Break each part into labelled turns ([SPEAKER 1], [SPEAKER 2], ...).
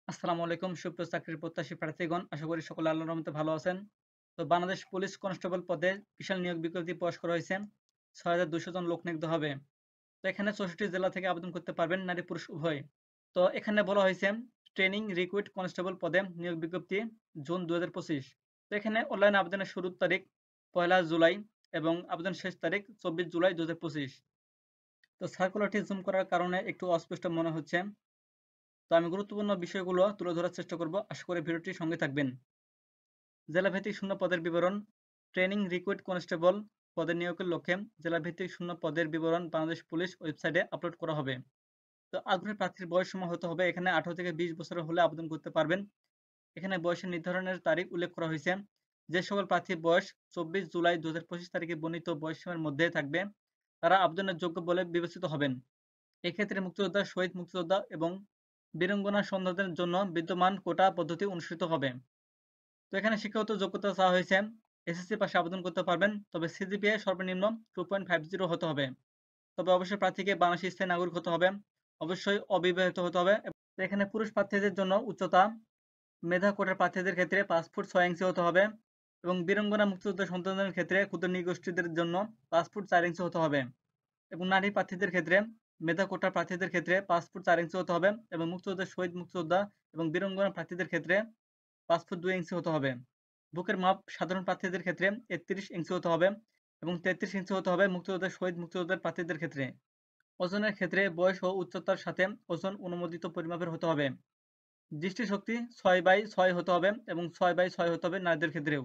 [SPEAKER 1] আসসালামু আলাইকুম সুপ্রিয় চাকরির প্রত্যাশী প্রার্থীগণ, আশা করি সকলে আল্লাহর রহমতে ভালো আছেন। তো বাংলাদেশ পুলিশ কনস্টেবল পদে বিশাল নিয়োগ বিজ্ঞপ্তি প্রকাশ করা হয়েছে। ৬,২০০ জন লোক নিয়োগ হবে। তো এখানে ৬৪ জেলা থেকে আবেদন করতে পারবেন, নারী পুরুষ উভয়। তো এখানে বলা হয়েছে ট্রেনিং রিক্রুইট কনস্টেবল পদে নিয়োগ বিজ্ঞপ্তি জুন ২০২৫। তো এখানে অনলাইন আবেদনের শুরুর তারিখ ১ জুলাই এবং আবেদন শেষ তারিখ ২৪ জুলাই ২০২৫। তো সার্কুলারটি জুম করার কারণে একটু অস্পষ্ট মনে হচ্ছে। তো আমি গুরুত্বপূর্ণ বিষয়গুলো তুলে ধরার চেষ্টা করব, আশা করি ভিডিওটির সঙ্গে থাকবেন। জেলাভিত্তিক শূন্য পদের বিবরণ। ট্রেনিং রিক্রুইট কনস্টেবল পদে নিয়োগের লক্ষ্যে জেলাভিত্তিক শূন্য পদের বিবরণ বাংলাদেশ পুলিশ ওয়েবসাইটে আপলোড করা হবে। তো আগ্রহী প্রার্থীর বয়স সীমা হতে হবে এখানে 18 থেকে 20 বছরের হলে আবেদন করতে পারবেন। এখানে বয়সের নির্ধারণের তারিখ উল্লেখ করা হয়েছে। যে সকল প্রার্থীর বয়স 24 জুলাই 2025 তারিখে বর্ণিত বয়সসীমার মধ্যে থাকবে তারা আবেদনের যোগ্য বলে বিবেচিত হবেন। এক্ষেত্রে মুক্তিযোদ্ধা, শহীদ মুক্তিযোদ্ধা এবং বীরাঙ্গনা সন্তানদের জন্য বিদ্যমান কোটা পদ্ধতি অনুসৃত হবে। তো এখানে শিক্ষাগত যোগ্যতা চাওয়া হয়েছে এসএসসি পাশে আবেদন করতে পারবেন, তবে সিজিপিএ সর্বনিম্ন 2.50 হতে হবে। তবে অবশ্যই প্রার্থীকে বাংলাদেশের স্থায়ী নাগরিক হতে হবে, অবশ্যই অবিবাহিত হতে হবে। তো এখানে পুরুষ প্রার্থীদের জন্য উচ্চতা মেধা কোটার প্রার্থীদের ক্ষেত্রে 5 ফুট 6 ইঞ্চি হতে হবে এবং বীরাঙ্গনা মুক্তিযোদ্ধা সন্তানদের ক্ষেত্রে ক্ষুদ্র নৃগোষ্ঠীদের জন্য 5 ফুট 4 ইঞ্চি হতে হবে এবং নারী প্রার্থীদের ক্ষেত্রে মেধা কোটার প্রার্থীদের ক্ষেত্রে 5 ফুট 4 ইঞ্চি হতে হবে এবং মুক্তিযোদ্ধা, শহীদ মুক্তিযোদ্ধা এবং বীরাঙ্গনা প্রার্থীদের ক্ষেত্রে 5 ফুট 2 ইঞ্চি হতে হবে। বুকের মাপ সাধারণ প্রার্থীদের ক্ষেত্রে 31 ইঞ্চি হতে হবে এবং 33 ইঞ্চি হতে হবে মুক্তিযোদ্ধা, শহীদ মুক্তিযোদ্ধার প্রার্থীদের ক্ষেত্রে। ওজনের ক্ষেত্রে বয়স ও উচ্চতার সাথে ওজন অনুমোদিত পরিমাপের হতে হবে। দৃষ্টিশক্তি 6/6 হতে হবে এবং 6/6 হতে হবে নারীদের ক্ষেত্রেও।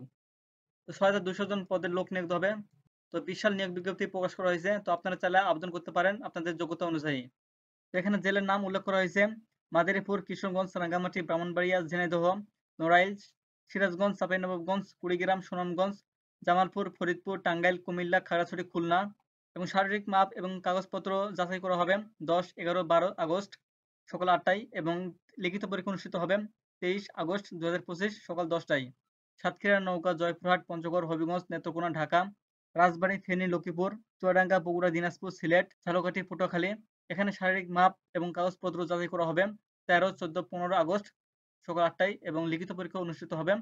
[SPEAKER 1] তো ৬,২০০ জন পদের লোক নিয়োগ হবে। তো বিশাল নিয়োগ বিজ্ঞপ্তি প্রকাশ করা হয়েছে। তো আপনারা চাইলে আবেদন করতে পারেন আপনাদের যোগ্যতা অনুযায়ী। তো এখানে জেলার নাম উল্লেখ করা হয়েছে মাদারীপুর, কিশোরগঞ্জ, রাঙ্গামাটি, ব্রাহ্মণবাড়িয়া, ঝিনাইদহ, নড়াইল, সিরাজগঞ্জ, চাঁপাইনবাবগঞ্জ, কুড়িগ্রাম, সুনামগঞ্জ, জামালপুর, ফরিদপুর, টাঙ্গাইল, কুমিল্লা, খাগড়াছড়ি, খুলনা এবং শারীরিক মাপ এবং কাগজপত্র যাচাই করা হবে 10, 11, 12 আগস্ট সকাল 8টায় এবং লিখিত পরীক্ষা অনুষ্ঠিত হবে 23 আগস্ট 2025 সকাল 10টায়। সাতক্ষীরা, নওগাঁ, জয়পুরহাট, পঞ্চগড়, হবিগঞ্জ, নেত্রকোনা, ঢাকা, রাজবাড়ী, ফেনী, লক্ষ্মীপুর, চুয়াডাঙ্গা, বগুড়া, দিনাজপুর, সিলেট, ঝালকাঠি, পটুয়াখালী। এখানে শারীরিক মাপ এবং কাগজপত্র যাচাই করা হবে 13, 14, 15 আগস্ট সকাল 8টায় এবং লিখিত পরীক্ষা অনুষ্ঠিত হবে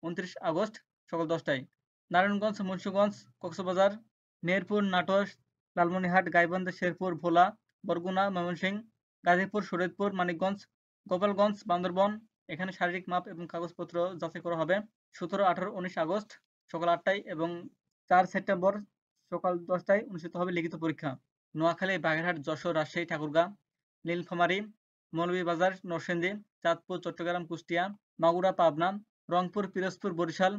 [SPEAKER 1] 29 আগস্ট সকাল 10টায়। নারায়ণগঞ্জ, মুন্সিগঞ্জ, কক্সবাজার, মেহেরপুর, নাটোর, লালমনিরহাট, গাইবান্ধা, শেরপুর, ভোলা, বরগুনা, ময়মনসিংহ, গাজীপুর, শরীয়তপুর, মানিকগঞ্জ, গোপালগঞ্জ, বান্দরবন। এখানে শারীরিক মাপ এবং কাগজপত্র যাচাই করা হবে 17, 18, 19 আগস্ট সকাল 8টায় এবং 4 সেপ্টেম্বর সকাল 10টায় অনুষ্ঠিত হবে লিখিত পরীক্ষা। নোয়াখালী, বাগেরহাট, যশোর, রাজশাহী, ঠাকুরগাঁ, নীলফামারী, মৌলভীবাজার, নরসিংদী, চাঁদপুর, চট্টগ্রাম, কুষ্টিয়া, মাগুরা, পাবনা, রংপুর, পিরোজপুর, বরিশাল।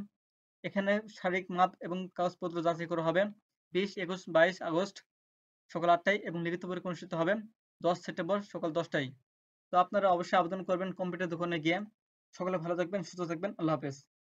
[SPEAKER 1] এখানে শারীরিক মাপ এবং কাগজপত্র যাচাই করা হবে 20, 21, 22 আগস্ট সকাল 8টায় এবং লিখিত পরীক্ষা অনুষ্ঠিত হবে 10 সেপ্টেম্বর সকাল 10টায়। তো আপনারা অবশ্যই আবেদন করবেন কম্পিউটার দোকানে গিয়ে। সকলে ভালো থাকবেন, সুস্থ থাকবেন। আল্লাহ হাফেজ।